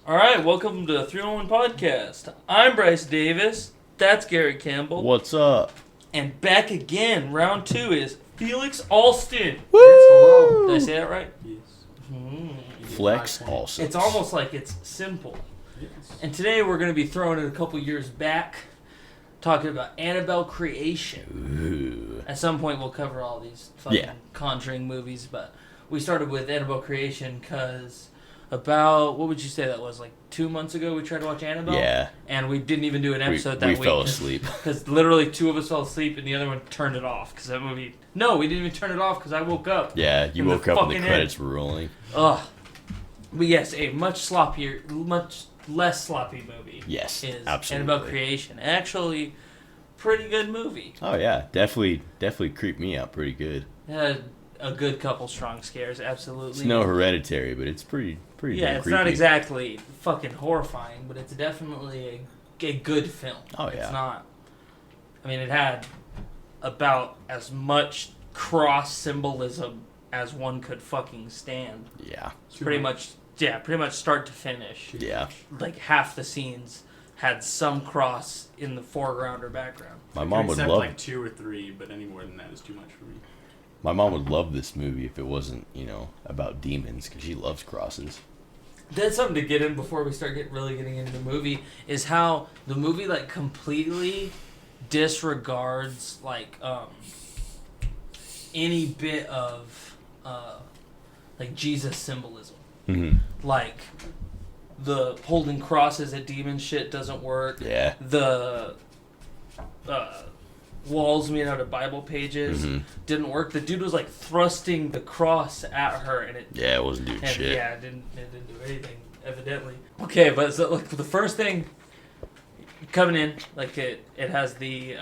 All right, welcome to the 301 Podcast. I'm Bryce Davis. That's Gary Campbell. What's up? And back again, round 2 is Felix Alston. Woo! Yes, hello. Did I say that right? Yes. Flex also. It's almost like it's simple. Yes. And today we're going to be throwing it a couple years back, talking about Annabelle Creation. Ooh. At some point we'll cover all these fucking Conjuring movies, but we started with Annabelle Creation because about, what would you say that was, like 2 months ago we tried to watch Annabelle? Yeah. And we didn't even do an episode that we week. fell asleep. Because literally 2 of us fell asleep and the other one turned it off. Because that movie... No, we didn't even turn it off because I woke up. Yeah, you woke up and the credits were rolling. Ugh. But yes, a much less sloppy movie. Yes, is absolutely. Annabelle Creation. Actually, pretty good movie. Oh yeah, definitely creeped me out pretty good. It had a good couple strong scares, absolutely. It's no Hereditary, but it's pretty yeah, it's creepy. not exactly fucking horrifying, but it's definitely a good film. Oh yeah. It's not... I mean, it had about as much cross symbolism as one could fucking stand. Yeah. Pretty much start to finish. Yeah. Like half the scenes had some cross in the foreground or background. My mom would love like 2 or 3, but any more than that is too much for me. My mom would love this movie if it wasn't, about demons, because she loves crosses. That's something to get in before we start really getting into the movie, is how the movie like completely disregards like any bit of like Jesus symbolism. Mm-hmm. Like the holding crosses at demon shit doesn't work. Yeah. The walls made out of Bible pages didn't work. The dude was like thrusting the cross at her, and it wasn't doing shit. Yeah, it didn't do anything, evidently. Okay, but so, like the first thing coming in, like it has the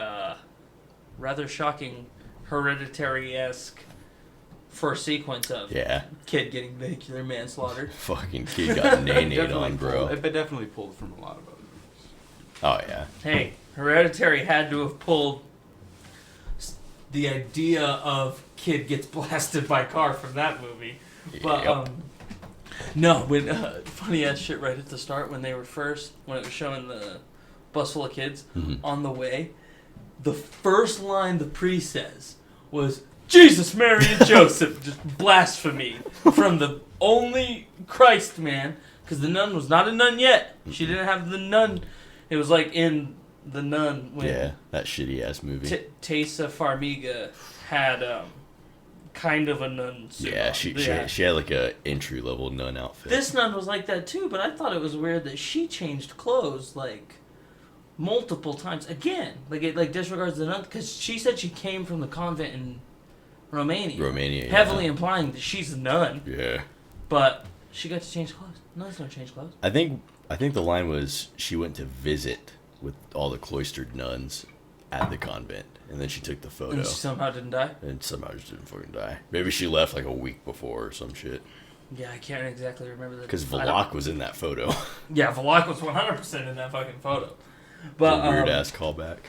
rather shocking Hereditary-esque first sequence of kid getting vehicular manslaughter. Fucking kid got nay-nayed on, bro. It definitely pulled from a lot of other movies. Oh yeah. Hey, Hereditary had to have pulled the idea of kid gets blasted by car from that movie. But no, when funny ass shit right at the start when it was showing the bus full of kids on the way, the first line the priest says was, "Jesus, Mary, and Joseph," just blasphemy from the only Christ man, because the nun was not a nun yet. She didn't have the nun. It was like in The Nun when that shitty ass movie. Tessa Farmiga had kind of a nun suit. Yeah, she had like a entry level nun outfit. This nun was like that too, but I thought it was weird that she changed clothes like multiple times. Again, like it like disregards the nun, because she said she came from the convent in Romania, heavily implying that she's a nun. Yeah, but she got to change clothes. Nuns don't change clothes. I think the line was she went to visit with all the cloistered nuns at the convent, and then she took the photo. And she somehow didn't die? And somehow just didn't fucking die. Maybe she left like a week before or some shit. Yeah, I can't exactly remember that. Because Valak was in that photo. Yeah, Valak was 100% in that fucking photo. But weird-ass callback.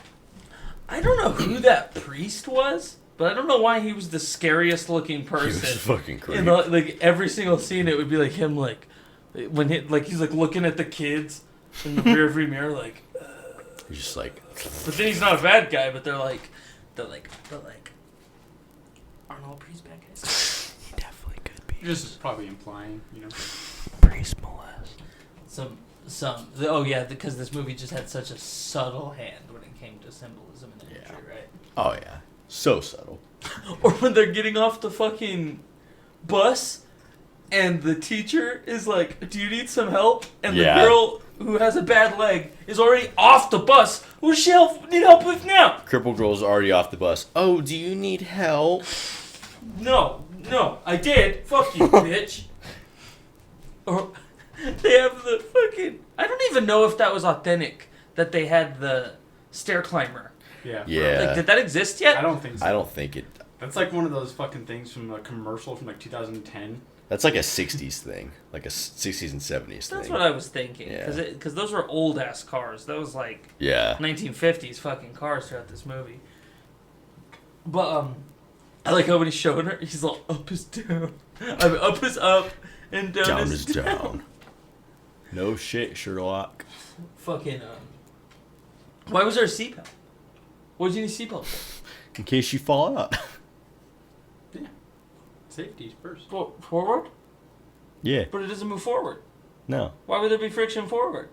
I don't know who that priest was, but I don't know why he was the scariest looking person. He was fucking crazy. Like every single scene, it would be like him, like when he's like looking at the kids in the rearview mirror, like. He's just like. But then he's not a bad guy. But they're like, aren't all priests bad guys? He definitely could be. You're just probably implying, Priest molest. Oh yeah, because this movie just had such a subtle hand when it came to symbolism and imagery, right? Oh yeah, so subtle. Or when they're getting off the fucking bus, and the teacher is like, "Do you need some help?" And the girl who has a bad leg is already off the bus. What does she need help with now? Crippled girl's already off the bus. Oh, do you need help? No, I did. Fuck you, bitch. Or they have the fucking... I don't even know if that was authentic, that they had the stair climber. Yeah. Like, did that exist yet? I don't think so. I don't think it... That's like one of those fucking things from a commercial from like 2010. That's like a 60s thing. Like a 60s and 70s thing. That's what I was thinking. Yeah. Because those were old-ass cars. That was like 1950s fucking cars throughout this movie. But, I like how when he's showing her, he's all, up is down. I mean, up is up, and down is down. No shit, Sherlock. Fucking, why was there a seatbelt? What did you need a seatbelt for? In case you fall out. Yeah. Safety first. Well, forward? Yeah. But it doesn't move forward. No. Why would there be friction forward?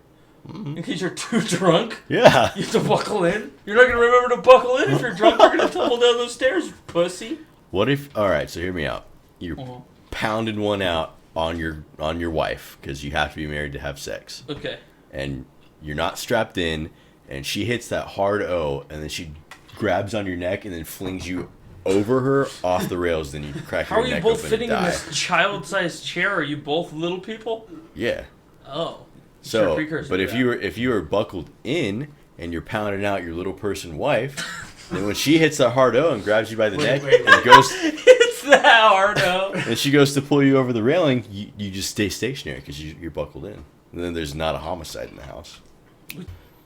In case you're too drunk? Yeah. You have to buckle in? You're not going to remember to buckle in if you're drunk. You're going to tumble down those stairs, pussy. What if... Alright, so hear me out. You're pounding one out on your wife because you have to be married to have sex. Okay. And you're not strapped in, and she hits that hard O, and then she grabs on your neck and then flings you over her off the rails, then you crack How your are you neck both open fitting and in die. this child-sized chair? Are you both little people? Yeah. Oh. So, Precursor but to if you were buckled in and you're pounding out your little person wife, then when she hits that hard O and grabs you by the neck and goes, It's that hard, though. and she goes to pull you over the railing, you just stay stationary because you're buckled in. And then there's not a homicide in the house.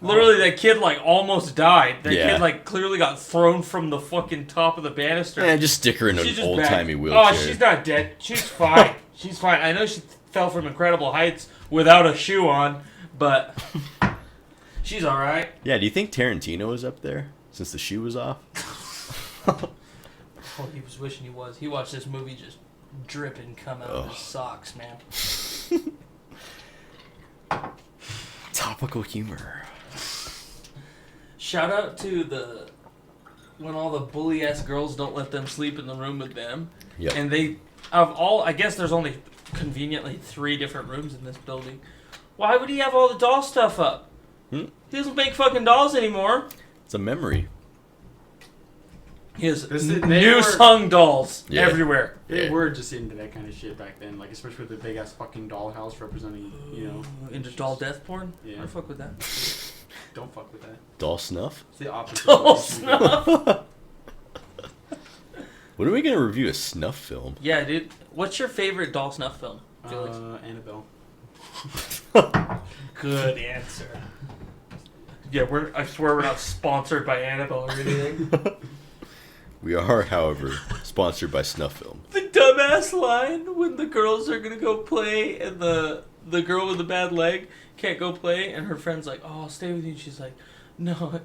Literally, that kid, like, almost died. That Yeah. kid, like, clearly got thrown from the fucking top of the banister. Yeah, just stick her in She's an just old-timey back. wheelchair. Oh, she's not dead. She's fine. She's fine. I know she fell from incredible heights without a shoe on, but she's all right. Yeah, do you think Tarantino was up there since the shoe was off? Oh, he was wishing he was. He watched this movie just drip and come out of his socks, man. Topical humor. Shout out to when all the bully ass girls don't let them sleep in the room with them. Yep. And they, of all, I guess there's only conveniently 3 different rooms in this building. Why would he have all the doll stuff up? He doesn't make fucking dolls anymore. It's a memory. He has They new were- sung dolls Yeah. everywhere. They Yeah. were just into that kind of shit back then, like especially with the big ass fucking dollhouse representing, Into doll death porn? Yeah. I fuck with that. Don't fuck with that. Doll snuff? It's the opposite. Doll of what you should be doing. snuff. When are we going to review a snuff film? Yeah, dude. What's your favorite doll snuff film, Felix? Annabelle. Good answer. Yeah, I swear we're not sponsored by Annabelle or anything. We are, however, sponsored by Snuff Film. The dumbass line when the girls are gonna go play and the girl with the bad leg can't go play and her friend's like, "Oh, I'll stay with you." And she's like, "No,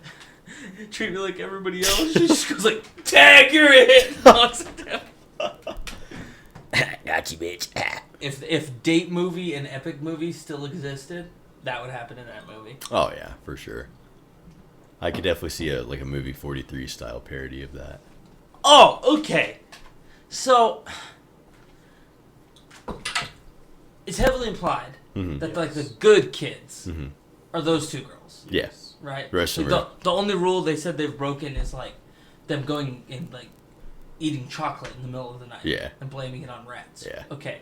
treat me like everybody else." She just goes like, "Tag, you're it." Knocks it down. Got you, bitch. If Date Movie and Epic Movie still existed, that would happen in that movie. Oh yeah, for sure. I could definitely see a movie 43 style parody of that. Oh, okay. So it's heavily implied that like the good kids are those 2 girls, Yeah. right? The rest of Like, them the only rule they said they've broken is like them going and like eating chocolate in the middle of the night, Yeah. and blaming it on rats. Yeah. Okay.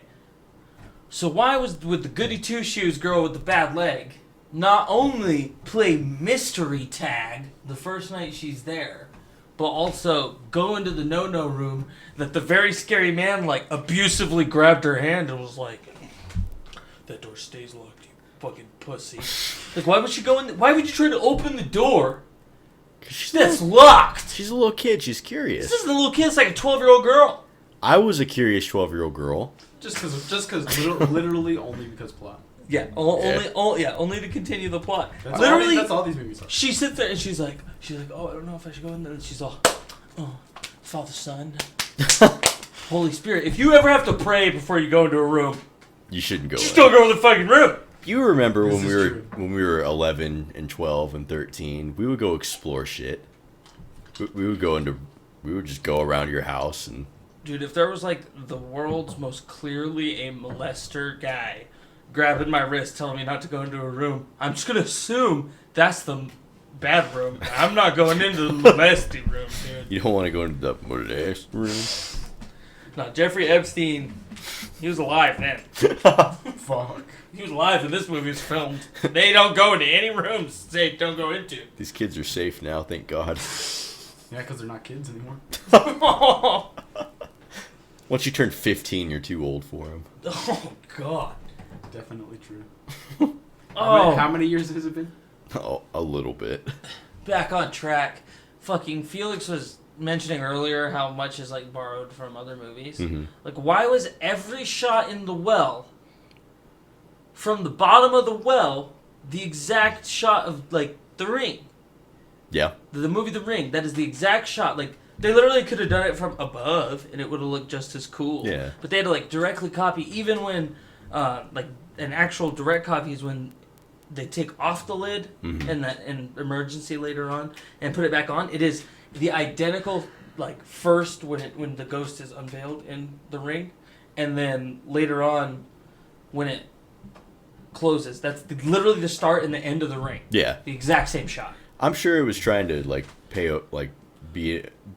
So why was with the goody 2-shoes girl with the bad leg not only play mystery tag the first night she's there, but also go into the no-no room that the very scary man like abusively grabbed her hand and was like, "That door stays locked, you fucking pussy." Like, why would she go in? Why would you try to open the door that's locked? She's a little kid. She's curious. This isn't a little kid. It's like a 12-year-old girl. I was a curious 12-year-old girl. Just because, literally only because plot. Yeah, only to continue the plot. That's Literally, that's all these movies are. she sits there and she's like, "Oh, I don't know if I should go in there." And she's all, "Oh, Father, Son, Holy Spirit." If you ever have to pray before you go into a room, You shouldn't go. just don't go in the fucking room. You remember This when is true. when we were 11 and 12 and 13, we would go explore shit. We would just go around your house and Dude, if there was like the world's most clearly a molester guy grabbing my wrist telling me not to go into a room, I'm just gonna assume that's the bad room. I'm not going into the molesting room, dude. you don't want to go into the molest room. No, Jeffrey Epstein, he was alive then. Fuck. He was alive when this movie was filmed. They don't go into any rooms they don't go into. These kids are safe now, thank God. Yeah, because they're not kids anymore. Oh, Once you turn 15, you're too old for them. God. Definitely true. Oh, How many years has it been? Oh, a little bit. back on track. Fucking Felix was mentioning earlier how much is like borrowed from other movies. Mhm. Like, why was every shot in the well from the bottom of the well, the exact shot of, like, The Ring. Yeah. The movie The Ring, that is the exact shot. Like, they literally could have done it from above, and it would have looked just as cool. Yeah. But they had to, like, directly copy, even when, like, an actual direct copy is when they take off the lid in emergency later on and put it back on. It is the identical, like, first when the ghost is unveiled in The Ring, and then later on when it closes. That's literally the start and the end of The Ring. Yeah. The exact same shot. I'm sure it was trying to like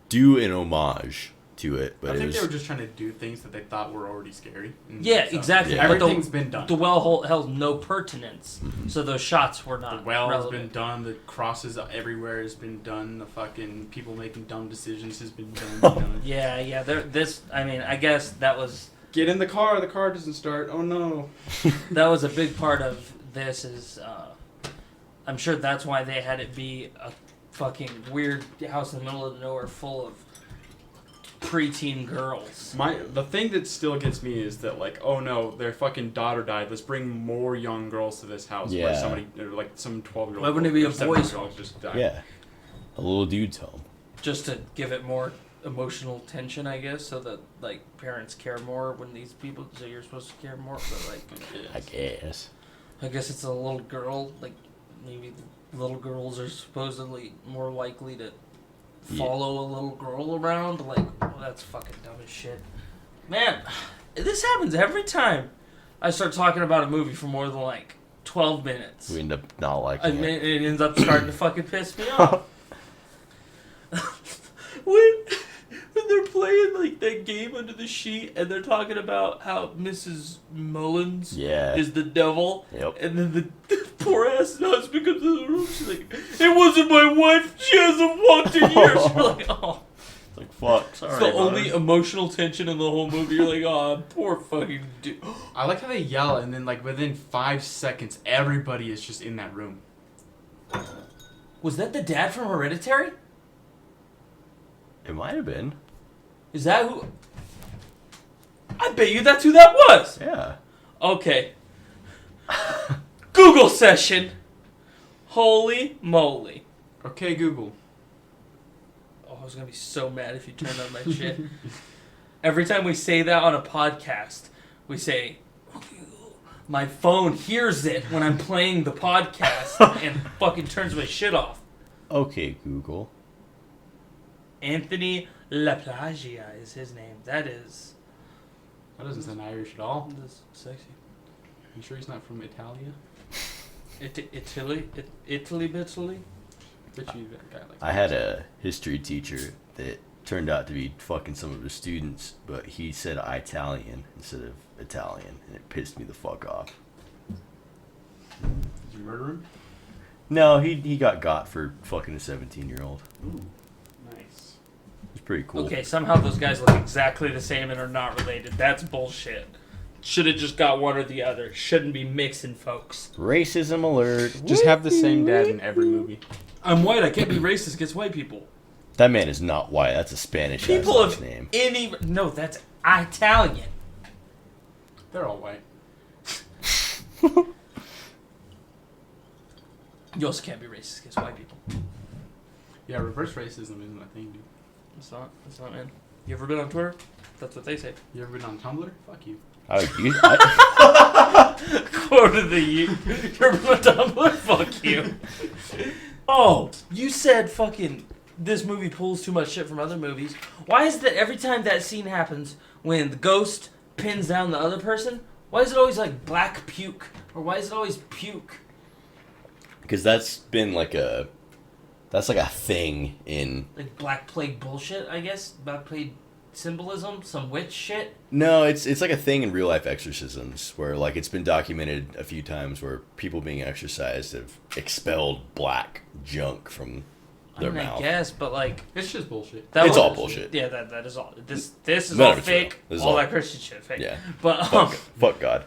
do an homage to it, but I think was, they were just trying to do things that they thought were already scary. Yeah, exactly. Yeah. Everything's been done. The well held no pertinence, so those shots were not. The well relevant. has been done. The crosses everywhere has been done. The fucking people making dumb decisions has been done. You know? Yeah. I mean, I guess that was Get in the car. The car doesn't start. Oh no. that was a big part of this. Is I'm sure that's why they had it be a fucking weird house in the middle of nowhere full of preteen girls. The thing that still gets me is that, like, oh no, their fucking daughter died. Let's bring more young girls to this house. Yeah. Where somebody, like some 12-year-old. Why wouldn't it be a boys' girl just died? yeah, a little dude's home. Just to give it more emotional tension, I guess, so that, like, parents care more when these people. So you're supposed to care more, but, like, I guess. I guess it's a little girl. Like, maybe little girls are supposedly more likely to follow a little girl around. Like, well, that's fucking dumb as shit. Man, this happens every time I start talking about a movie for more than, like, 12 minutes. We end up not liking it. It ends up starting to fucking piss me off. when they're playing, like, that game under the sheet and they're talking about how Mrs. Mullins is the devil. Yep. And then the poor ass husband comes in the room. She's like, it wasn't my wife. She hasn't walked in years. You're like, oh. It's like, fuck. Sorry, It's the only emotional tension in the whole movie. You're like, oh, poor fucking dude. I like how they yell and then, like, within 5 seconds, everybody is just in that room. Was that the dad from Hereditary? It might have been. Is that who? I bet you that's who that was. Yeah. Okay. Google session. Holy moly. Okay, Google. Oh, I was going to be so mad if you turned on my shit. Every time we say that on a podcast, we say, my phone hears it when I'm playing the podcast and fucking turns my shit off. Okay, Google. Anthony LaPlagia is his name. That doesn't sound Irish at all. That's sexy. You sure he's not from Italia? Italy? Bet you that guy like I had a history teacher that turned out to be fucking some of his students, but he said Italian instead of Italian, and it pissed me the fuck off. Did you murder him? No, he got for fucking a 17-year-old. Ooh, nice. It's pretty cool. Okay, somehow those guys look exactly the same and are not related. That's bullshit. Should have just got one or the other. Shouldn't be mixing folks. Racism alert. Just have the same dad in every movie. I'm white. I can't be racist against white people. That man is not white. That's a Spanish People last of name. any... No, that's Italian. They're all white. You also can't be racist against white people. Yeah, reverse racism isn't a thing, dude. It's not, man. You ever been on Twitter? That's what they say. You ever been on Tumblr? Fuck you. Quote of the year. You're ever been on Tumblr? Fuck you. Oh, you said fucking this movie pulls too much shit from other movies. Why is it that every time that scene happens, when the ghost pins down the other person, why is it always like black puke? Or why is it always puke? Because that's been like a thing in... Like Black Plague bullshit, I guess? Black Plague symbolism? Some witch shit? No, it's like a thing in real life exorcisms where like it's been documented a few times where people being exorcised have expelled black junk from their mouth. I guess, but like... It's just bullshit. It's all bullshit. Yeah, that is all. This is None all of it's real. fake. This is All all- that Christian shit fake. Yeah. But Fuck God.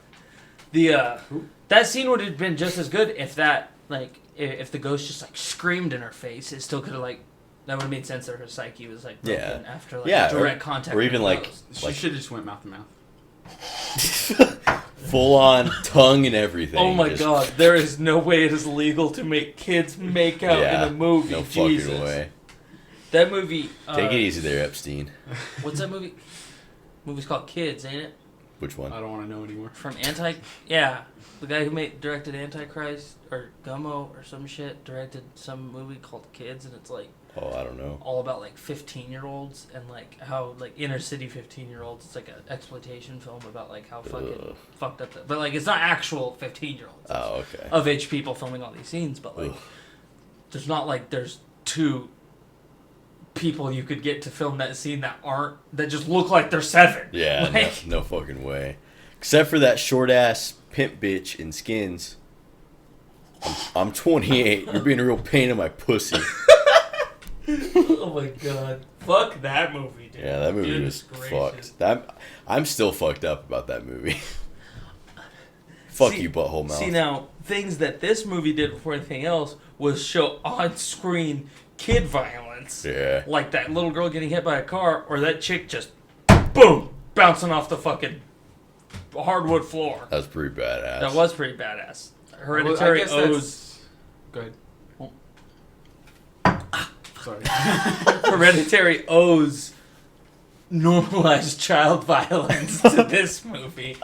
that scene would have been just as good if that, like, if the ghost just like screamed in her face. It still could have, like, that would have made sense that her psyche was like broken after like direct contact. or even with the like ghost. She should have just went mouth to mouth. Full on tongue and everything. Oh my just- god, there is no way it is legal to make kids make out Yeah, in a movie. no Jesus. fucking way. That movie. Take it easy there, Epstein. What's that movie? Movie's called Kids, ain't it? Which one? I don't want to know anymore. From Yeah, the guy who directed Antichrist or Gummo or some shit directed some movie called Kids, and it's like Oh, I don't know. all about like 15-year-olds and like how like inner city 15-year-olds. It's like an exploitation film about like how fucking fucked up. But like it's not actual 15-year-olds. Oh, okay. Of age people filming all these scenes, but like there's not like there's two people you could get to film that scene that just look like they're 7. Yeah, like, no fucking way. Except for that short ass pimp bitch in Skins. I'm 28. You're being a real pain in my pussy. oh my god. Fuck that movie, dude. Yeah, that movie Goodness was gracious. fucked. I'm still fucked up about that movie. Fuck See- you, butthole mouth. See, now, things that this movie did before anything else was show on-screen kid violence. Yeah. Like that little girl getting hit by a car, or that chick just, boom, bouncing off the fucking hardwood floor. That was pretty badass. That was pretty badass. I Hereditary guess owes... Go ahead. Sorry. Hereditary owes normalized child violence to this movie.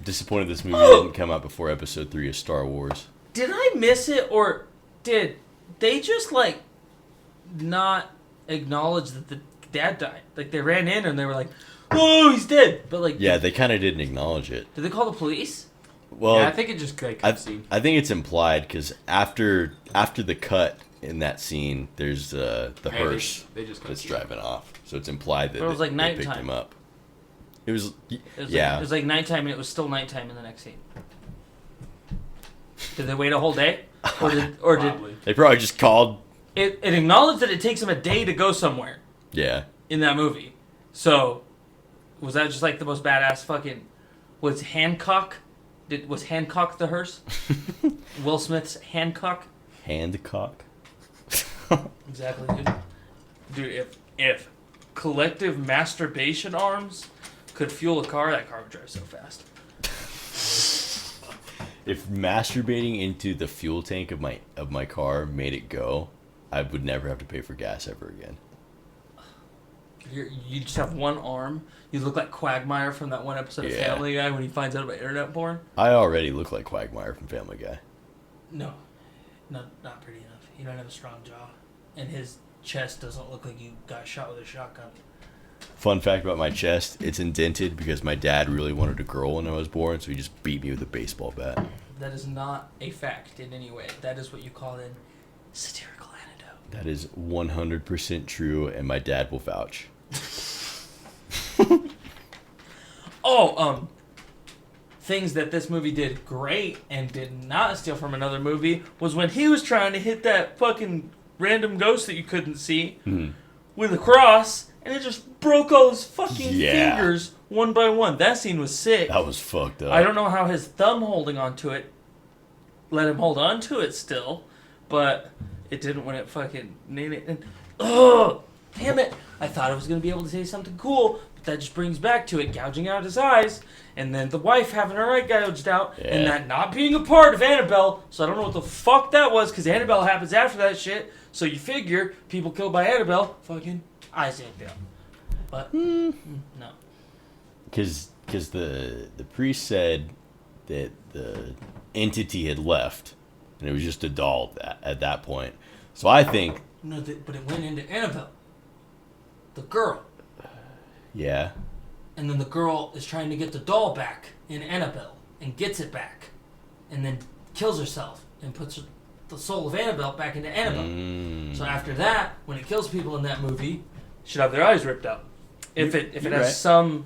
Disappointed this movie didn't come out before episode 3 of Star Wars. Did I miss it, or did they just, like, not acknowledge that the dad died? Like, they ran in and they were like, oh, he's dead. But, like, Yeah, they kind of didn't acknowledge it. did they call the police? Well, Yeah, I think it just like I cutscene. think it's implied because after the cut in that scene, there's the hearse They just that's cutscene. driving off. So it's implied that But it was like they picked nighttime. him up. It was, It was yeah. Like, it was like nighttime, and it was still nighttime in the next scene. Did they wait a whole day? Or did Probably. They probably just called. it acknowledged that it takes them a day to go somewhere Yeah. in that movie? So, was that just like the most badass fucking... Was Hancock the hearse? Will Smith's Hancock? Handcock. Exactly, dude. Dude, if collective masturbation arms could fuel a car, that car would drive so fast. If masturbating into the fuel tank of my car made it go, I would never have to pay for gas ever again. You just have one arm. You look like Quagmire from that one episode of Yeah. Family Guy when he finds out about internet porn. I already look like Quagmire from Family Guy. No, not pretty enough. You don't have a strong jaw, and his chest doesn't look like you got shot with a shotgun. Fun fact about my chest, it's indented because my dad really wanted a girl when I was born, so he just beat me with a baseball bat. That is not a fact in any way. That is what you call an satirical anecdote. That is 100% true, and my dad will vouch. Things that this movie did great and did not steal from another movie was when he was trying to hit that fucking random ghost that you couldn't see with a cross, and it just broke all his fucking fingers one by one. That scene was sick. That was fucked up. I don't know how his thumb holding onto it let him hold onto it still, but it didn't when it fucking nailed it. And, oh, damn it. I thought I was going to be able to say something cool, but that just brings back to it gouging out his eyes, and then the wife having her eye gouged out, and that not being a part of Annabelle, so I don't know what the fuck that was, because Annabelle happens after that shit, so you figure people killed by Annabelle, fucking eyes ain't out. But, no. Because the priest said that the entity had left, and it was just a doll at that point. So I think... No, but it went into Annabelle. The girl. Yeah. And then the girl is trying to get the doll back in Annabelle and gets it back. And then kills herself and puts the soul of Annabelle back into Annabelle. So after that, when it kills people in that movie, it should have their eyes ripped out. If it has some,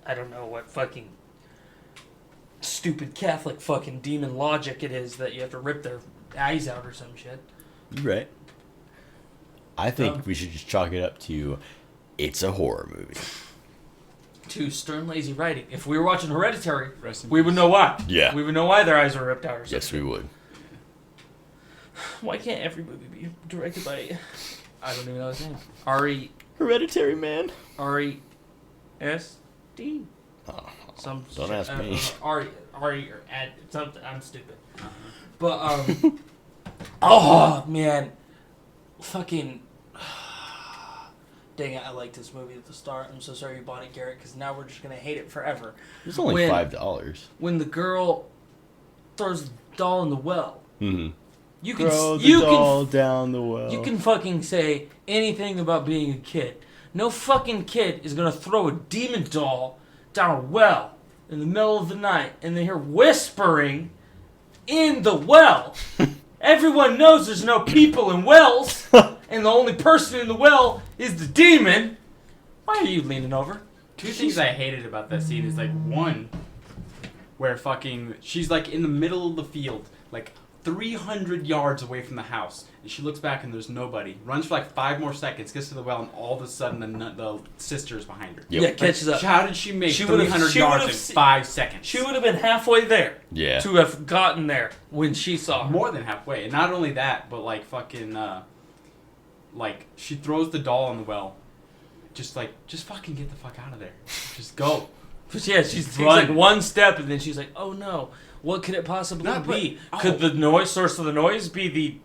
I don't know what fucking stupid Catholic fucking demon logic it is that you have to rip their eyes out or some shit. You're right. I think we should just chalk it up to it's a horror movie. To stern, lazy writing. If we were watching Hereditary, Rest in we would peace. know why. Yeah. We would know why their eyes were ripped out or something. Yes, we would. Why can't every movie be directed by... I don't even know his name. Ari... Hereditary, man. R-E-S-D? Oh, Some Don't shit. ask me. Ari or ad something. I'm stupid. But oh man, fucking. Dang it! I liked this movie at the start. I'm so sorry you bought it, Garrett, because now we're just gonna hate it forever. It's only $5. When the girl throws the doll in the well, Mm-hmm. you can Throw the you doll can down the well. you can fucking say anything about being a kid. No fucking kid is gonna throw a demon doll down a well in the middle of the night and they hear whispering in the well. Everyone knows there's no people in wells, and the only person in the well is the demon. Why are you leaning over? Two things I hated about that scene is, like, one, where fucking she's, like, in the middle of the field, like 300 yards away from the house, and she looks back and there's nobody. Runs for like 5 more seconds, gets to the well, and all of a sudden the sister's behind her. Yep. Yeah, catches up. How did she make She 300 yards in would've 5 seconds? She would have been halfway there Yeah. to have gotten there when she saw her. More than halfway. And not only that, but like fucking, like, she throws the doll in the well. Just fucking get the fuck out of there. Just go. But yeah, she takes Run. like one step and then she's like, oh no, what could it possibly No, but- be? oh. Could the source of the noise be the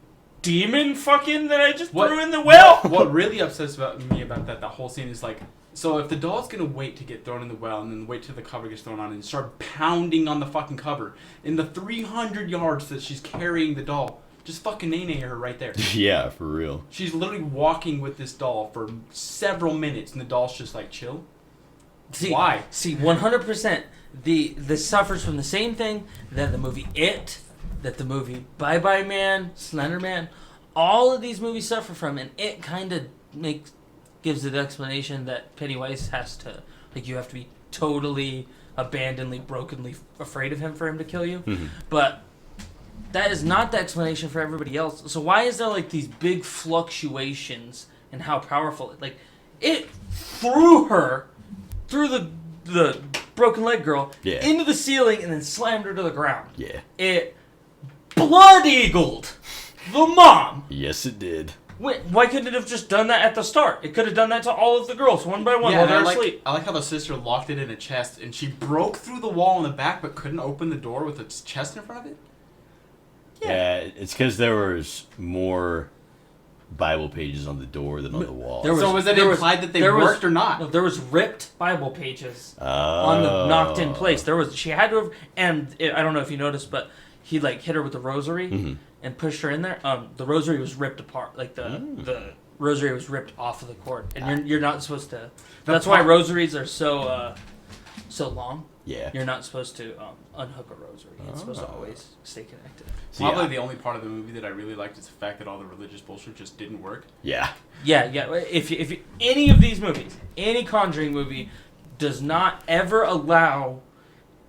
demon fucking that I just What- threw in the well? What really upsets me about that, the whole scene is like, so if the doll's gonna wait to get thrown in the well and then wait till the cover gets thrown on and start pounding on the fucking cover, in the 300 yards that she's carrying the doll, just fucking nay her right there. Yeah, for real. She's literally walking with this doll for several minutes and the doll's just like, chill. See, Why? See, 100%. This suffers from the same thing that the movie It, that the movie Bye Bye Man, Slender Man, all of these movies suffer from, and It kind of gives the explanation that Pennywise has to, like, you have to be totally, abandonedly, brokenly afraid of him for him to kill you. Mhm. But that is not the explanation for everybody else. So why is there, like, these big fluctuations in how powerful like it threw her through the broken leg girl into the ceiling and then slammed her to the ground. Yeah. It blood-eagled the mom. Yes, it did. Why couldn't it have just done that at the start? It could have done that to all of the girls, one by one, while they're asleep. I like how the sister locked it in a chest and she broke through the wall in the back but couldn't open the door with its chest in front of it. Yeah, it's because there was more Bible pages on the door than on the wall. So was it implied that they worked or not? No, there was ripped Bible pages on the knocked-in place. She had to have, and I don't know if you noticed, but he like hit her with the rosary and pushed her in there. The rosary was ripped apart, like the rosary was ripped off of the cord, and you're not supposed to. That's why rosaries are so long. Yeah. You're not supposed to unhook a rosary. It's supposed to always stay connected. Probably the only part of the movie that I really liked is the fact that all the religious bullshit just didn't work. Yeah. Yeah. If any of these movies, any Conjuring movie, does not ever allow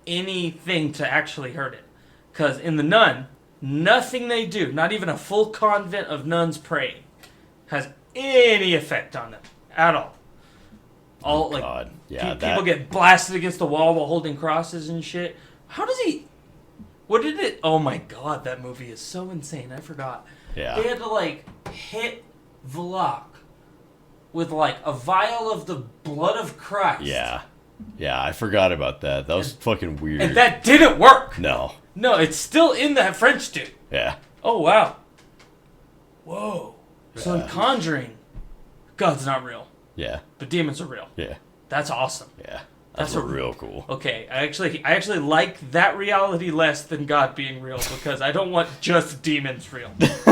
anything to actually hurt it, because in The Nun, nothing they do, not even a full convent of nuns praying, has any effect on them at all. All like God. Yeah, people get blasted against the wall while holding crosses and shit. How does he? What did it? Oh my God, that movie is so insane. I forgot. Yeah. They had to like hit Vlok with like a vial of the blood of Christ. Yeah. Yeah, I forgot about that. That was fucking weird. And that didn't work. No. No, it's still in that French dude. Yeah. Oh wow. Whoa. So in Conjuring, God's not real. Yeah. But demons are real. Yeah. That's awesome. Yeah. That's real cool. Okay, I actually like that reality less than God being real, because I don't want just demons real.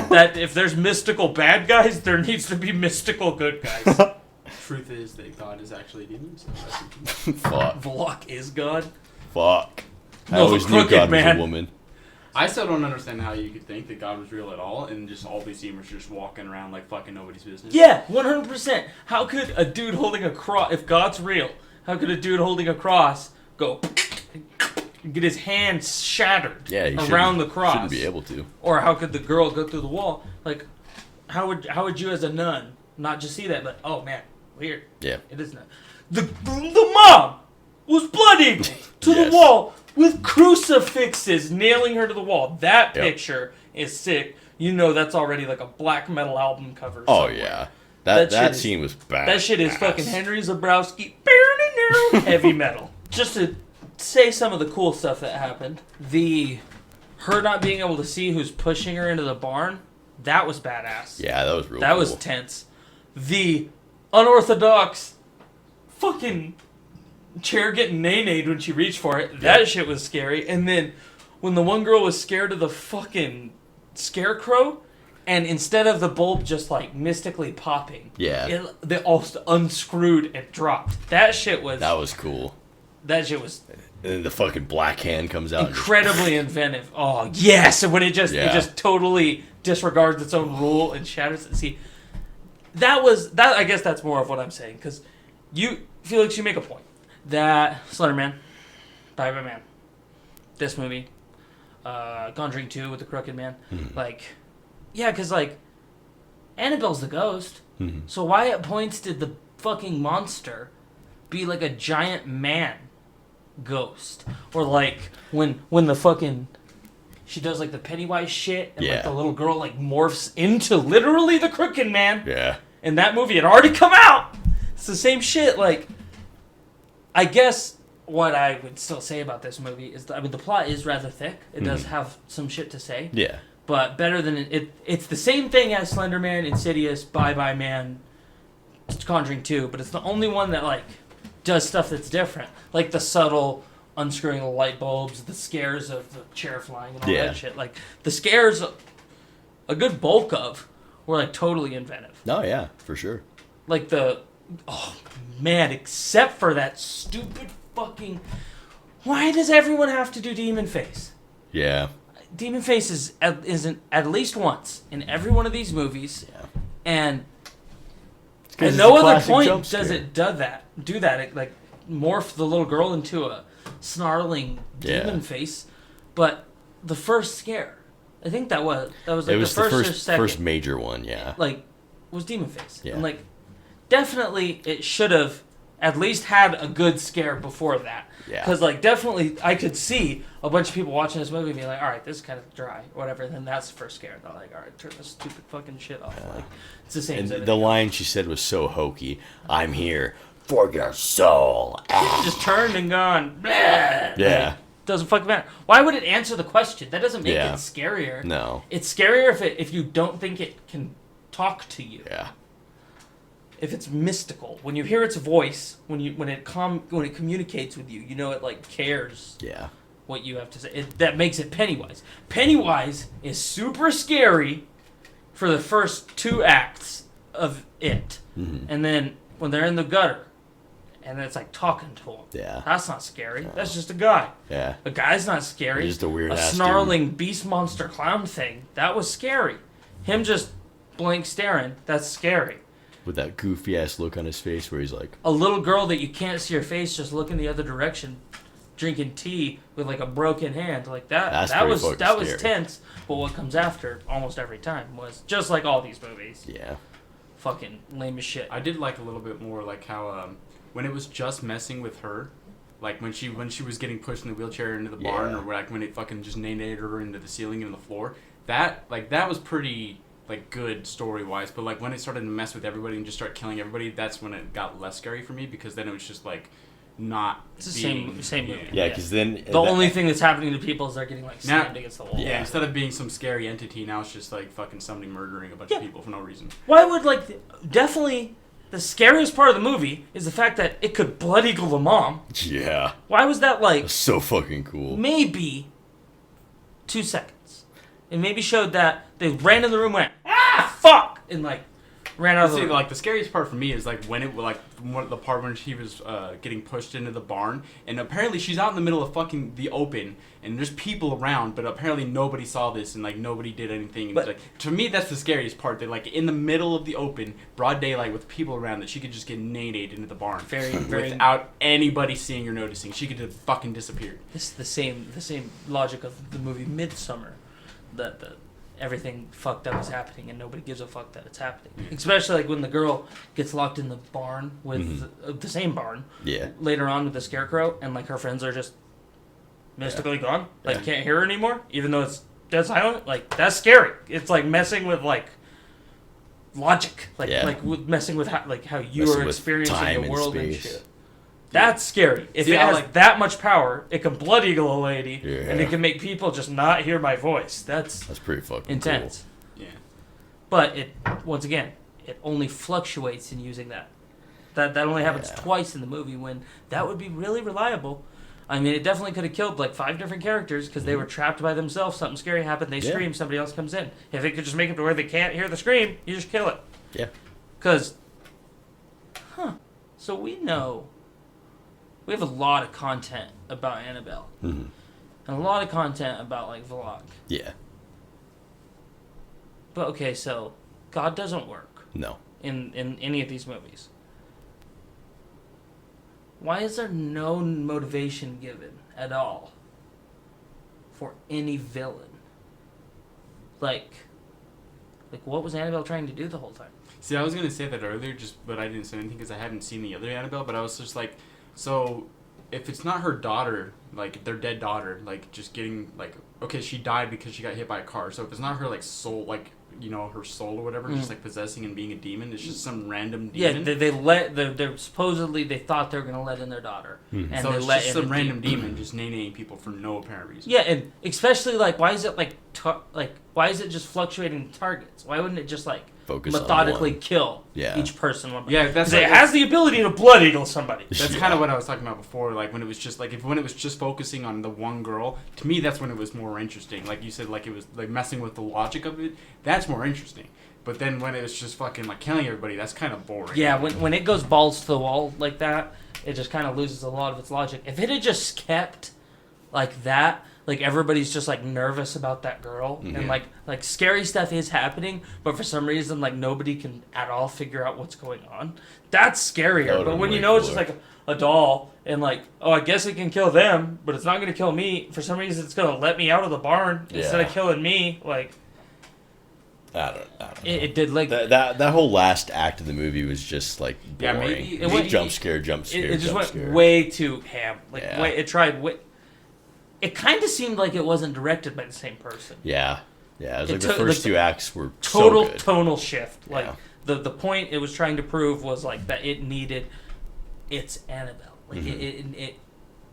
That if there's mystical bad guys, there needs to be mystical good guys. Truth is that God is actually demons. Fuck. Vlok is God. Fuck. I No, always the knew crooked God was man. a woman. I still don't understand how you could think that God was real at all and just all these demons just walking around like fucking nobody's business. Yeah, 100%. How could a dude holding a cross, if God's real, how could a dude holding a cross go and get his hand shattered around the cross? Shouldn't be able to. Or how could the girl go through the wall? Like, how would you as a nun not just see that, but oh man, weird. Yeah. It is not. The mom was bloodied to the wall with crucifixes nailing her to the wall. That picture is sick. You know that's already like a black metal album cover. Oh somewhere. yeah. That That shit scene was bad. That shit is fucking Henry Zabrowski heavy metal. Just a say some of the cool stuff that happened. Her not being able to see who's pushing her into the barn, that was badass. Yeah, that was real That cool. was tense. The unorthodox fucking chair getting nay-nayed when she reached for it, that shit was scary. And then when the one girl was scared of the fucking scarecrow, and instead of the bulb just like mystically popping, they all unscrewed and dropped. That shit was... That was cool. That shit was... And then the fucking black hand comes out. Incredibly inventive. Oh, yes! And when it just totally disregards its own rule and shatters it. See, that I guess that's more of what I'm saying. Because Felix, you make a point. That Slender Man, Bye Bye Man, this movie, Conjuring 2 with the Crooked Man, because, Annabelle's the ghost. Mm-hmm. So why at points did the fucking monster be like a giant man ghost? Or when the fucking she does the Pennywise shit and the little girl morphs into literally the Crooked Man. Yeah. And that movie had already come out. It's the same shit. I guess what I would still say about this movie is the plot is rather thick. It does have some shit to say. Yeah. But better than it's the same thing as Slender Man, Insidious, Bye Bye Man, Conjuring 2, but it's the only one that does stuff that's different. Like the subtle unscrewing the light bulbs, the scares of the chair flying and all that shit. The scares, a good bulk of, were totally inventive. Oh yeah, for sure. Oh man, except for that stupid fucking... Why does everyone have to do Demon Face? Yeah. Demon Face is at least once in every one of these movies, and at no other point does it do that. It morph the little girl into a snarling demon face. But the first scare, I think that was the first or second. First major one, yeah. Was Demon Face. Yeah. And definitely it should have at least had a good scare before that. Yeah. Because, definitely I could see a bunch of people watching this movie being like, all right, this is kind of dry, or whatever. And then that's the first scare. They're like, all right, turn this stupid fucking shit off. It's the same. And the line she said was so hokey. I'm here for your soul. Just turned and gone. Blah. Yeah. Doesn't fucking matter. Why would it answer the question? That doesn't make it scarier. No. It's scarier if you don't think it can talk to you. Yeah. If it's mystical, when you hear its voice, when it communicates with you, it cares. Yeah. What you have to say. That makes it Pennywise. Pennywise is super scary for the first 2 acts of it, and then when they're in the gutter, and it's talking to him. Yeah. That's not scary. No. That's just a guy. Yeah. A guy's not scary. He's just a weird ass snarling beast monster clown thing. That was scary. Him just blank staring. That's scary. With that goofy ass look on his face where he's like... A little girl that you can't see her face just looking the other direction, drinking tea with a broken hand. That was tense, but what comes after almost every time was just like all these movies. Yeah. Fucking lame as shit. I did a little bit more how when it was just messing with her, when she was getting pushed in the wheelchair into the barn, or when it fucking just nay-nayed her into the ceiling and the floor, that was pretty... good story-wise, but when it started to mess with everybody and just start killing everybody, that's when it got less scary for me, because then it was just not it's the same movie. Yeah, because then the only thing that's happening to people is they're getting slammed against the wall. Yeah, instead of being some scary entity, now it's just fucking somebody murdering a bunch of people for no reason. Why would definitely the scariest part of the movie is the fact that it could blood eagle the mom. Yeah. Why was that That's so fucking cool. Maybe 2 seconds. It maybe showed that they ran in the room, went, ah, fuck, and ran out of the room. The scariest part for me is when it the part when she was getting pushed into the barn, and apparently she's out in the middle of fucking the open, and there's people around, but apparently nobody saw this, and nobody did anything. And to me, that's the scariest part. That in the middle of the open, broad daylight, with people around, that she could just get nay-nayed into the barn, very without anybody seeing or noticing. She could have fucking disappeared. It's the same logic of the movie Midsummer, that everything fucked up is happening and nobody gives a fuck that it's happening. Especially when the girl gets locked in the barn with the same barn. Yeah. Later on with the scarecrow, and her friends are just mystically gone. Can't hear her anymore, even though it's dead silent. That's scary. It's messing with logic. Messing with how you are experiencing the world and shit. That's scary. If See, it I has like- that much power, it can blood eagle a lady, Yeah. and it can make people just not hear my voice. That's pretty fucking intense. Yeah. But it, once again, it only fluctuates in using that. That only happens twice in the movie when that would be really reliable. I mean, it definitely could have killed like 5 different characters because they were trapped by themselves. Something scary happened. They scream. Somebody else comes in. If it could just make it to where they can't hear the scream, you just kill it. Yeah. Because, so we know we have a lot of content about Annabelle. Mm-hmm. And a lot of content about like Vlog. Yeah. But okay, so God doesn't work No. in any of these movies. Why is there no motivation given at all for any villain? Like what was Annabelle trying to do the whole time? See, I was gonna say that earlier, but I didn't say anything because I hadn't seen the other Annabelle. But I was just like, so if it's not her daughter, like their dead daughter, like just getting like, okay, she died because she got hit by a car. So if it's not her like soul, like her soul or whatever, just like possessing and being a demon, it's just some random demon. Yeah, they're supposedly they thought they were gonna let in their daughter, and so they it's let just in some a random demon just nay-naying people for no apparent reason. Yeah, and especially like why is it why is it just fluctuating targets? Why wouldn't it just like Focus on methodically one. kill Yeah. each person one by Yeah, one? that's 'Cause it like- has the ability to blood eagle somebody. That's Yeah. kind of what I was talking about before. Like when it was just when it was just focusing on the one girl. To me, that's when it was more interesting. Like you said, like it was like messing with the logic of it. That's more interesting. But then when it was just fucking like killing everybody, that's kind of boring. Yeah, when it goes balls to the wall like that, it just kind of loses a lot of its logic. If it had just kept like that, like everybody's just like nervous about that girl, and like scary stuff is happening, but for some reason like nobody can at all figure out what's going on. That's scarier. That would've But been when you way know it's just cooler. like a doll, and like, oh, I guess it can kill them, but it's not going to kill me. For some reason, it's going to let me out of the barn instead of killing me. Like, I don't know. it did like That whole last act of the movie was just like Yeah, boring. maybe- It maybe- jump scare. it just jump went scare. way too ham. Like Yeah. it tried way. It kind of seemed like it wasn't directed by the same person. Yeah, it was It like the took- first like, 2 acts were Total so good. tonal shift. Like Yeah. the point it was trying to prove was like that it needed its Annabelle. Like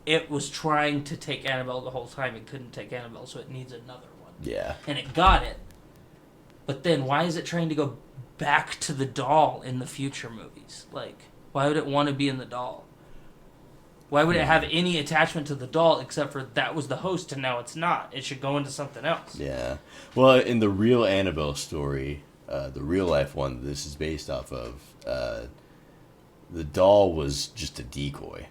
it was trying to take Annabelle the whole time. It couldn't take Annabelle, so it needs another one. Yeah, And it got it. But then why is it trying to go back to the doll in the future movies? Like, why would it want to be in the doll? Why would it have any attachment to the doll except for that was the host and now it's not? It should go into something else. yeah. Well, in the real Annabelle story, the real life one that this is based off of, the doll was just a decoy.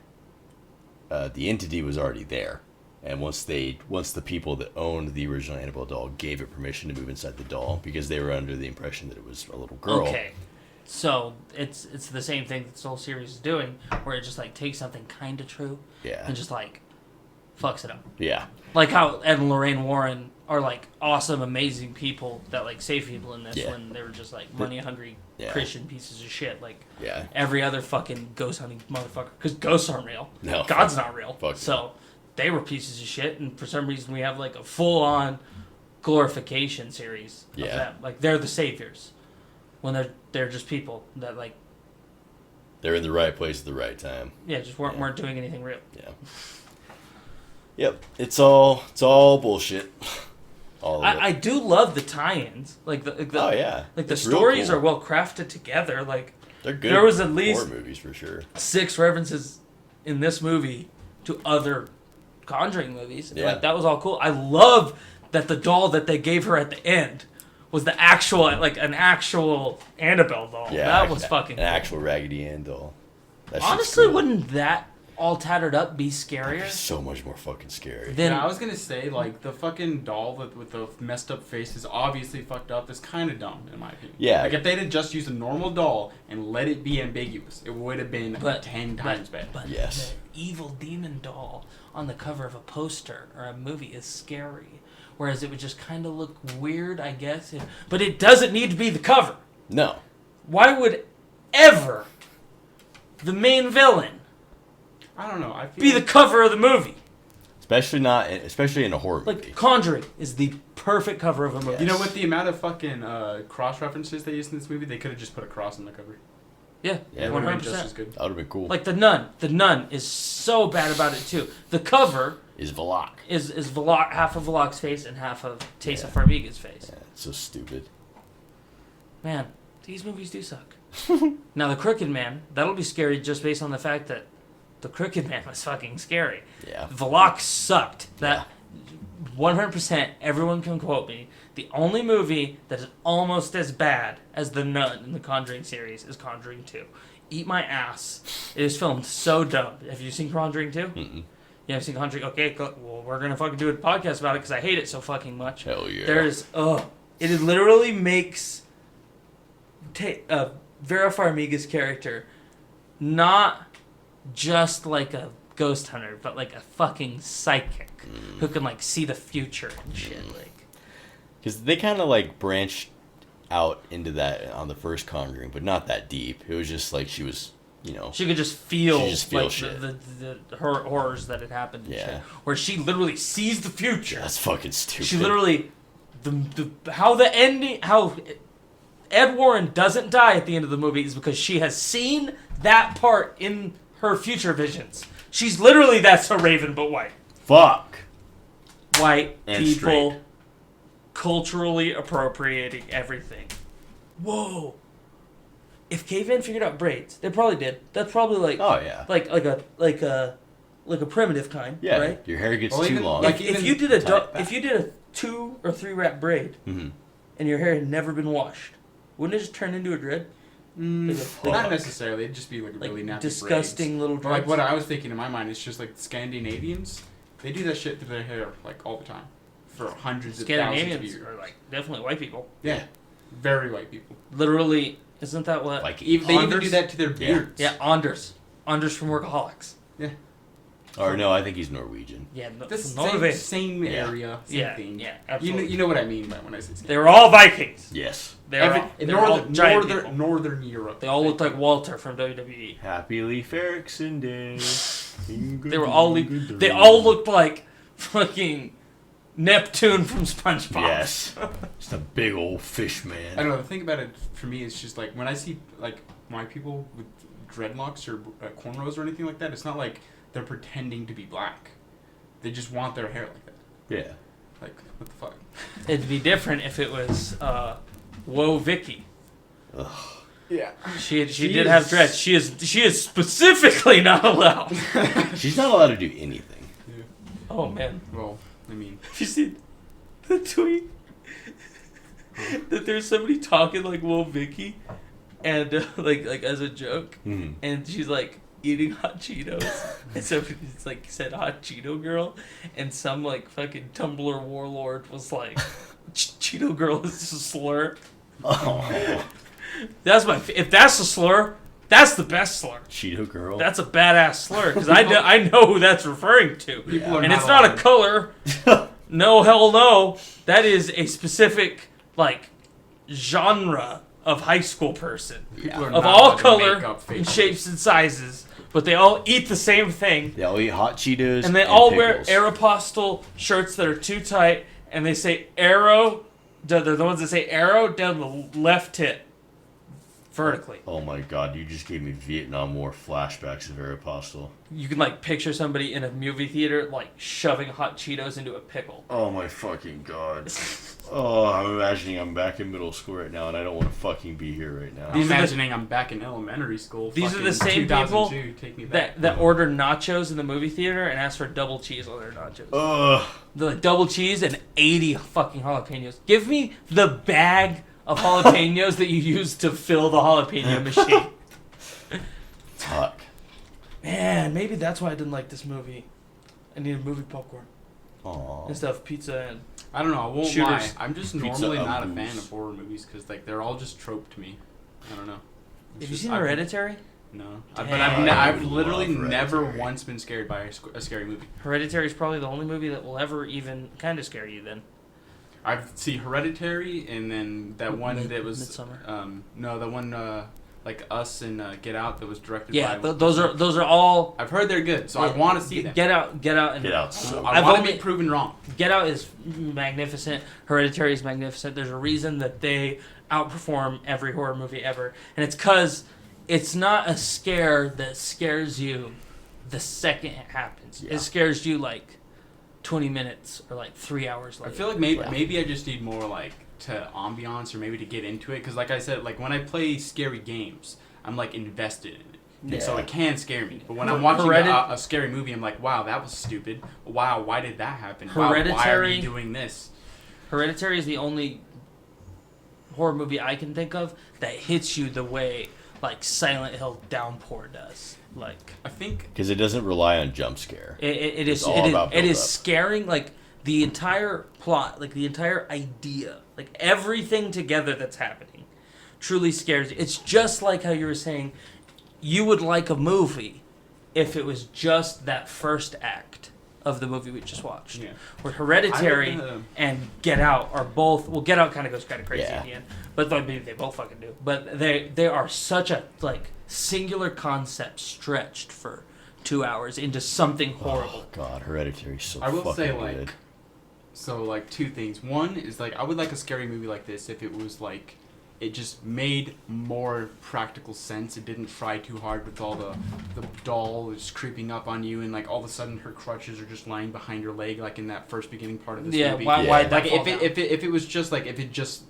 The entity was already there, and once the people that owned the original Annabelle doll gave it permission to move inside the doll because they were under the impression that it was a little girl. Okay. So it's the same thing that this whole series is doing, where it just like takes something kind of true Yeah. and just like fucks it up. Yeah. Like how Ed and Lorraine Warren are like awesome, amazing people that like save people in this when they were just like money hungry Christian pieces of shit. Like every other fucking ghost hunting motherfucker, because ghosts aren't real. No. God's not real. Fuck So they were pieces of shit, and for some reason we have like a full on glorification series of them. Like they're the saviors when they're just people that like They're in the right place at the right time. just weren't doing anything real. Yeah. Yep. It's all bullshit. All of it. I do love the tie-ins. Like the Oh yeah. like the It's real stories cool. are well crafted together. Like They're good. there was at least horror movies for sure. 6 references in this movie to other Conjuring movies. Yeah. Like that was all cool. I love that the doll that they gave her at the end was the actual an actual Annabelle doll. Yeah. That was fucking an cool. actual Raggedy Ann doll. That shit's Honestly, cool. wouldn't that all tattered up be scarier? So much more fucking scary. Then Yeah, I was gonna say like the fucking doll with the messed up face is obviously fucked up. It's kind of dumb in my opinion. Yeah. Like if they'd have just used a normal doll and let it be ambiguous, it would have been 10 times better. But Yes. the evil demon doll on the cover of a poster or a movie is scary. Whereas it would just kind of look weird, I guess. But it doesn't need to be the cover. No. Why would ever the main villain I don't know. I feel be the cover of the movie? Especially in a horror movie. Like, Conjuring is the perfect cover of a movie. You know, with the amount of fucking cross references they used in this movie, they could have just put a cross on the cover. Yeah, Yeah. It would've been 100%. just as good. That would have been cool. Like The Nun. The Nun is so bad about it too. The cover Is Valak. is Valak, half of Valak's face and half of Taysa Yeah. Farmiga's face. Yeah, it's so stupid. Man, these movies do suck. Now The Crooked Man, that'll be scary just based on the fact that The Crooked Man was fucking scary. Yeah. Valak sucked. That 100%. Everyone can quote me. The only movie that is almost as bad as The Nun in the Conjuring series is Conjuring 2. Eat my ass. It is filmed so dumb. Have you seen Conjuring 2? Mm-mm. You haven't seen Conjuring? Okay, well, we're gonna fucking do a podcast about it because I hate it so fucking much. Hell yeah. There's, it literally makes Vera Farmiga's character not just like a ghost hunter, but like a fucking psychic who can like see the future and shit. Like, Because they kind of like branched out into that on the first Conjuring, but not that deep. It was just like she was, you know. she could just feel, like shit. the horrors that had happened. And Yeah. shit, where she literally sees the future. That's fucking stupid. She literally, how Ed Warren doesn't die at the end of the movie is because she has seen that part in her future visions. She's literally, that's a raven, but white. Fuck. White And people straight. culturally appropriating everything. Whoa. If cavemen figured out braids, they probably did. That's probably like Oh yeah. like a primitive kind, Yeah. right? Your hair gets Well, too even, long. like, If you did a type if you did a 2 or 3 wrap braid mm-hmm. and your hair had never been washed, wouldn't it just turn into a dread? Like not a- necessarily. It'd just be like really like nappy disgusting little braids. But, like dreads. what I was thinking in my mind is just like Scandinavians. They do that shit to their hair like all the time for hundreds of thousands of Scandinavians years. are like definitely white people. Yeah, very white people. Literally, isn't that what? Like They even do Anders? that to their beards. Yeah, Anders from Workaholics. Or no, I think he's Norwegian. Yeah, This from Norway. same Yeah. area, same Yeah, thing. yeah, You absolutely. know what I mean by when I say They were all Vikings. Yes. They were all giant people. northern Europe. They all looked like Walter from WWE. Happy Leif Erikson Day. They were all they all looked like fucking Neptune from SpongeBob. Yes. Just a big old fish man. I don't know. The thing about it for me is just like when I see like white people with dreadlocks or cornrows or anything like that, it's not like they're pretending to be black. They just want their hair like that. Yeah. Like what the fuck? It'd be different if it was Whoa Vicky. Ugh. Yeah. She did have dreads. She is specifically not allowed. She's not allowed to do anything. Oh man. Well, I mean, Have you seen the tweet that there's somebody talking like Whoa Vicky, and like as a joke, Mm. and she's like eating hot Cheetos, and somebody's like said hot Cheeto girl, and some like fucking Tumblr warlord was like Cheeto girl is a slur. Oh. That's if that's a slur, that's the best slur. Cheeto girl. That's a badass slur because I know who that's referring to, people are and not it's not a allowed. color. No, hell no. That is a specific, like, genre of high school person. people are Of not all allowed to color, make up fake and colors. shapes, and sizes. But they all eat the same thing. They all eat hot Cheetos And they all wear pickles. Aeropostale shirts that are too tight. And they say arrow. They're the ones that say arrow down the left tit. Vertically. Oh my god, you just gave me Vietnam War flashbacks of Aeropostale. You can, like, picture somebody in a movie theater, like, shoving hot Cheetos into a pickle. Oh my fucking god. Oh, I'm imagining I'm back in middle school right now and I don't want to fucking be here right now. I'm These are the- imagining I'm back in elementary school. These are fucking the same people 2002, take me back. that order nachos in the movie theater and ask for double cheese on their nachos. Ugh. They're like double cheese and 80 fucking jalapenos. Give me the bag of jalapenos that you use to fill the jalapeno machine. Fuck. Man, maybe that's why I didn't like this movie. I needed movie popcorn Aw. and stuff, pizza and I don't know. I won't Shooters. lie. I'm just Pizza normally of not a booze. fan of horror movies because like they're all just trope to me. I don't know. It's Have you just- seen I've- Hereditary? No, Damn. but I I've literally love never Hereditary. once been scared by a scary movie. Hereditary is probably the only movie that will ever even kind of scare you then. I've seen Hereditary and then that one that was Midsommar? no, the one like Us and Get Out that was directed Yeah, by. those are all. I've heard they're good, so I want to see them. Get Out, and Get out. So I I've want to only- be proven wrong. Get Out is magnificent. Hereditary is magnificent. There's a reason that they outperform every horror movie ever, and it's because it's not a scare that scares you the second it happens. Yeah. It scares you like 20 minutes or like 3 hours later. I feel like maybe I just need more like to ambiance or maybe to get into it because like I said, like when I play scary games, I'm like invested in it. Yeah. So it can scare me. But when I'm watching a scary movie, I'm like, wow, that was stupid. Wow, why did that happen? Wow, why are you doing this? Hereditary is the only horror movie I can think of that hits you the way like Silent Hill Downpour does. Like I think because it doesn't rely on jump scare. It is scaring. Like the entire plot, like the entire idea, like everything together that's happening, truly scares you. It's just like how you were saying, you would like a movie if it was just that first act of the movie we just watched. Yeah. Where Hereditary and Get Out are both. Well, Get Out kind of goes kind of crazy at the end, but maybe they both fucking do. But they are such a like singular concept stretched for 2 hours into something horrible. Oh God, Hereditary is so I will fucking say like good. so like two things. One is like I would like a scary movie like this if it was like it just made more practical sense. It didn't try too hard with all the doll just creeping up on you and like all of a sudden her crutches are just lying behind her leg like in that first beginning part of this movie. Why Like that if it was just like if it just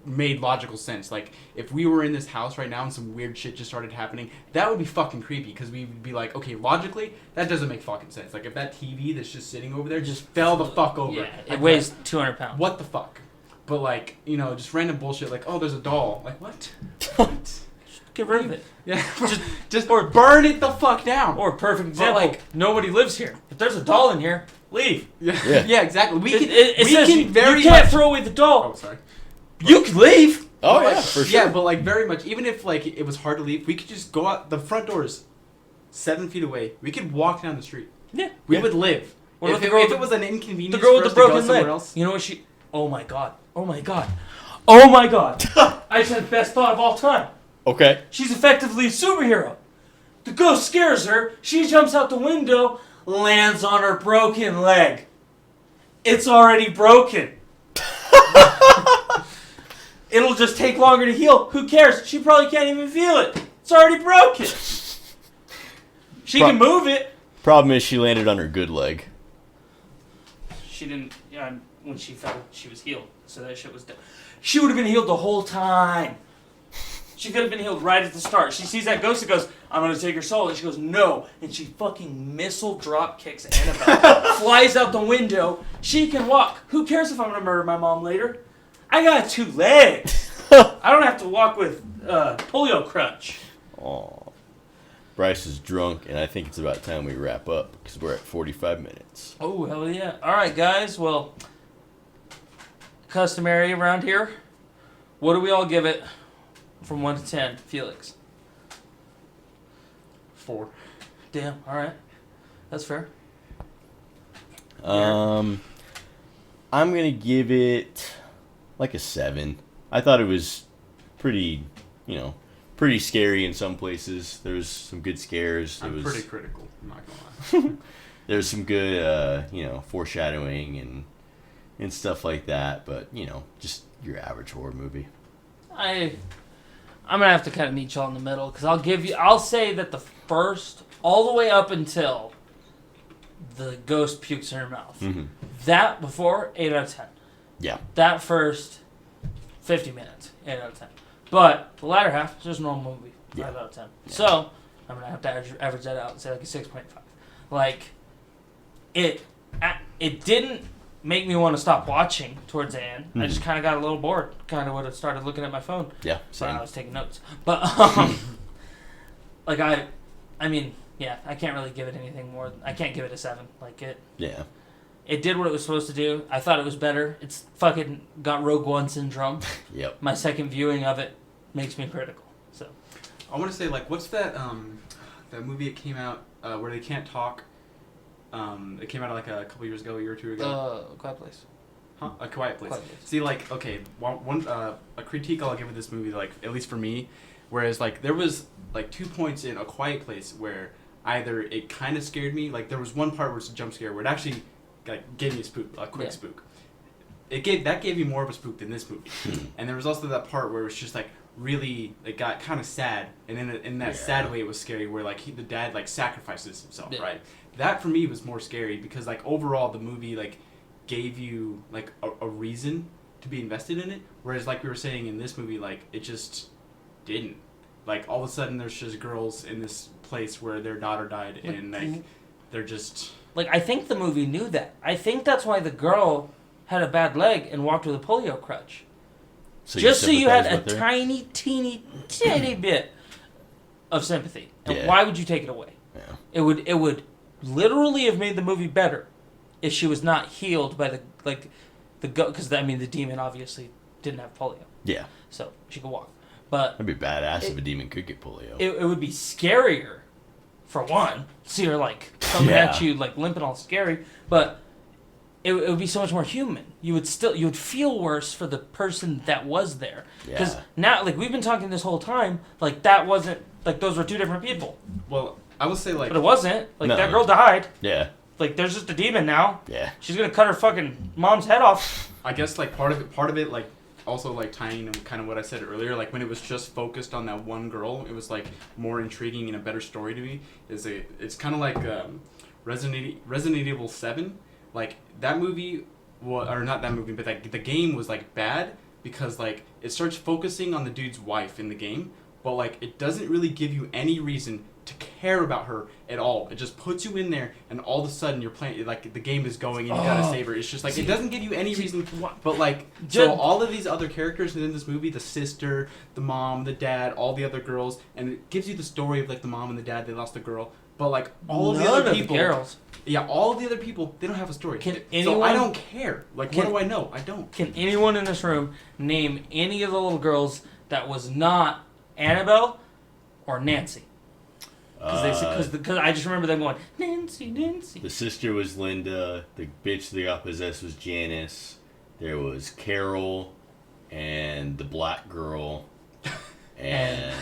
made logical sense. Like if we were in this house right now and some weird shit just started happening, that would be fucking creepy because we would be like, okay, logically that doesn't make fucking sense. Like if that TV that's just sitting over there just fell the fuck over. Yeah, like, it weighs 200 pounds. What the fuck? But like, you know, just random bullshit like, oh, there's a doll. Like what? What? Get rid of it. Yeah, just or burn it the fuck down. Or perfect example, like nobody lives here. If there's a doll in here, leave. Yeah, exactly. We can you can't throw away the doll. Oh, sorry. You can leave. Oh but yeah, like, for sure. Yeah, but like very much. Even if like it was hard to leave, we could just go out. The front door is 7 feet away. We could walk down the street. Yeah, we would live. What if it was an inconvenience, the girl with the broken leg. Else? You know what she? Oh my god. Oh my god. Oh my god. I just had the best thought of all time. Okay. She's effectively a superhero. The ghost scares her. She jumps out the window, lands on her broken leg. It's already broken. It'll just take longer to heal. Who cares? She probably can't even feel it. It's already broken. She can move it. Problem is she landed on her good leg. She didn't. Yeah, when she fell, she was healed. So that shit was done. She would have been healed the whole time. She could have been healed right at the start. She sees that ghost and goes, I'm going to take her soul. And she goes, no. And she fucking missile drop kicks Annabelle. Flies out the window. She can walk. Who cares if I'm going to murder my mom later? I got 2 legs. I don't have to walk with polio crutch. Aw. Bryce is drunk, and I think it's about time we wrap up, because we're at 45 minutes. Oh, hell yeah. All right, guys. Well, customary around here. What do we all give it from 1 to 10? Felix? 4. Damn. All right. That's fair. I'm going to give it like a 7. I thought it was pretty, pretty scary in some places. There was some good scares. I'm pretty critical. I'm not going to lie. There's some good, foreshadowing and stuff like that. But, just your average horror movie. I'm going to have to kind of meet y'all in the middle. Because I'll say that the first, all the way up until the ghost pukes in her mouth. Mm-hmm. That before, 8 out of 10. Yeah. That first 50 minutes, 8 out of 10. But the latter half, just a normal movie, 5 out of 10. Yeah. So, I'm going to have to average that out and say like a 6.5. Like, it didn't make me want to stop watching towards the end. Mm-hmm. I just kind of got a little bored. Kind of would have started looking at my phone. Yeah, same. When I was taking notes. But, like, I mean, yeah, I can't really give it anything more. I can't give it a 7. Like, Yeah. It did what it was supposed to do. I thought it was better. It's fucking got Rogue One syndrome. Yep. My second viewing of it makes me critical. So, I want to say, like, what's that movie that came out where they can't talk? It came out like a couple years ago, a year or 2 ago. Quiet Place. Huh? A Quiet Place. Quiet Place. See, like, okay, a critique I'll give of this movie, like, at least for me, whereas, like, there was, like, 2 points in A Quiet Place where either it kind of scared me, like, there was one part where it's a jump scare where it actually, like, gave me a quick spook. That gave me more of a spook than this movie. And there was also that part where it was just, like, really it got kind of sad, and in that sad way it was scary, where like the dad like sacrifices himself, right? That for me was more scary because like overall the movie like gave you like a reason to be invested in it, whereas like we were saying in this movie, like it just didn't. Like all of a sudden there's just girls in this place where their daughter died, and like they're just like, I think the movie knew that. I think that's why the girl had a bad leg and walked with a polio crutch. Just so you had a tiny, teeny bit of sympathy. And why would you take it away? Yeah. It would literally have made the movie better if she was not healed by the because I mean the demon obviously didn't have polio. Yeah. So she could walk. But that'd be badass if a demon could get polio. It would be scarier, for one. See her like coming at you like limping all scary, but it would be so much more human. You would feel worse for the person that was there. Because now, like, we've been talking this whole time, like, that wasn't, like, those were two different people. Well, I would say, like... But it wasn't. Like, that girl died. Yeah. Like, there's just a demon now. Yeah. She's gonna cut her fucking mom's head off. I guess, like, part of it, like, also, like, tying to kind of what I said earlier, like, when it was just focused on that one girl, it was, like, more intriguing and a better story to me. It's kind of like Resident Evil 7. Like, that movie, or not that movie, but like the game was like bad because like it starts focusing on the dude's wife in the game, but like it doesn't really give you any reason to care about her at all. It just puts you in there, and all of a sudden you're playing, like the game is going and you gotta save her. It's just like it doesn't give you any reason. But like so all of these other characters in this movie, the sister, the mom, the dad, all the other girls, and it gives you the story of like the mom and the dad, they lost a girl. But like all of the other people, all of the other people, they don't have a story. So I don't care. Like, what do I know? I don't. Can anyone in this room name any of the little girls that was not Annabelle or Nancy? Because I just remember them going, Nancy. The sister was Linda. The bitch that got possessed was Janice. There was Carol and the black girl. And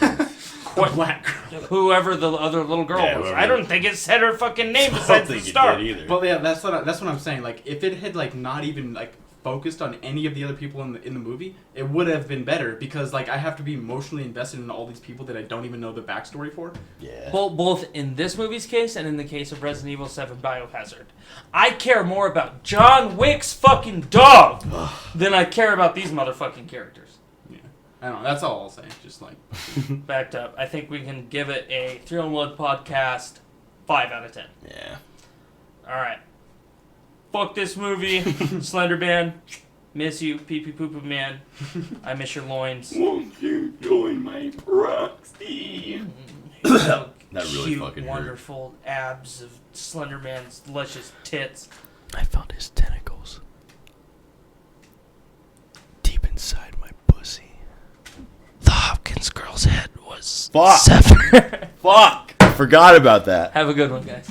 black girl. Whoever the other little girl was. I don't think it said her fucking name besides the star. Well, yeah, that's what I'm saying. Like, if it had like not even like focused on any of the other people in the movie, it would have been better because like I have to be emotionally invested in all these people that I don't even know the backstory for. Yeah. Both in this movie's case and in the case of Resident Evil 7 Biohazard, I care more about John Wick's fucking dog than I care about these motherfucking characters. I don't know. That's all I'll say. Just like backed up. I think we can give it a 3 on 1 podcast 5 out of 10. Yeah. All right. Fuck this movie. Slender Man. Miss you. Pee pee poo poo man. I miss your loins. Won't you join my proxy? That really cute, fucking wonderful abs of Slender Man's luscious tits. I found his tentacles deep inside my pussy. The Hopkins girl's head was severed. Fuck! I forgot about that. Have a good one, guys.